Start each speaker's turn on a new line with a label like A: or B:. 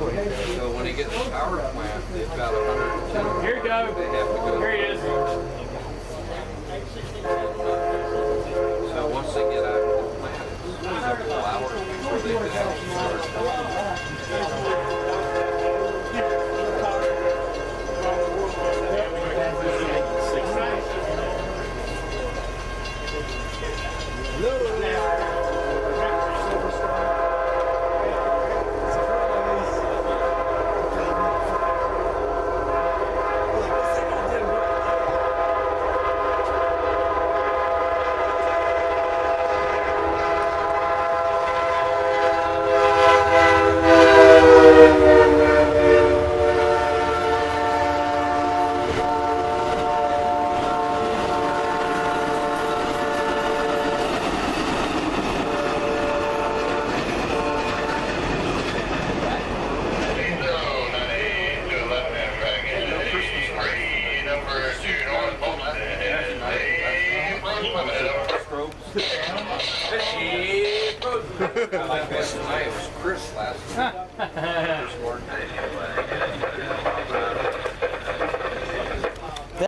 A: So when he gets the power plant, they've got 110.
B: Here you go.
A: They have to go.
B: Here he is.
A: So once they get out of the plant, it's several hours before they can actually start. I like this tonight. It was Chris last night.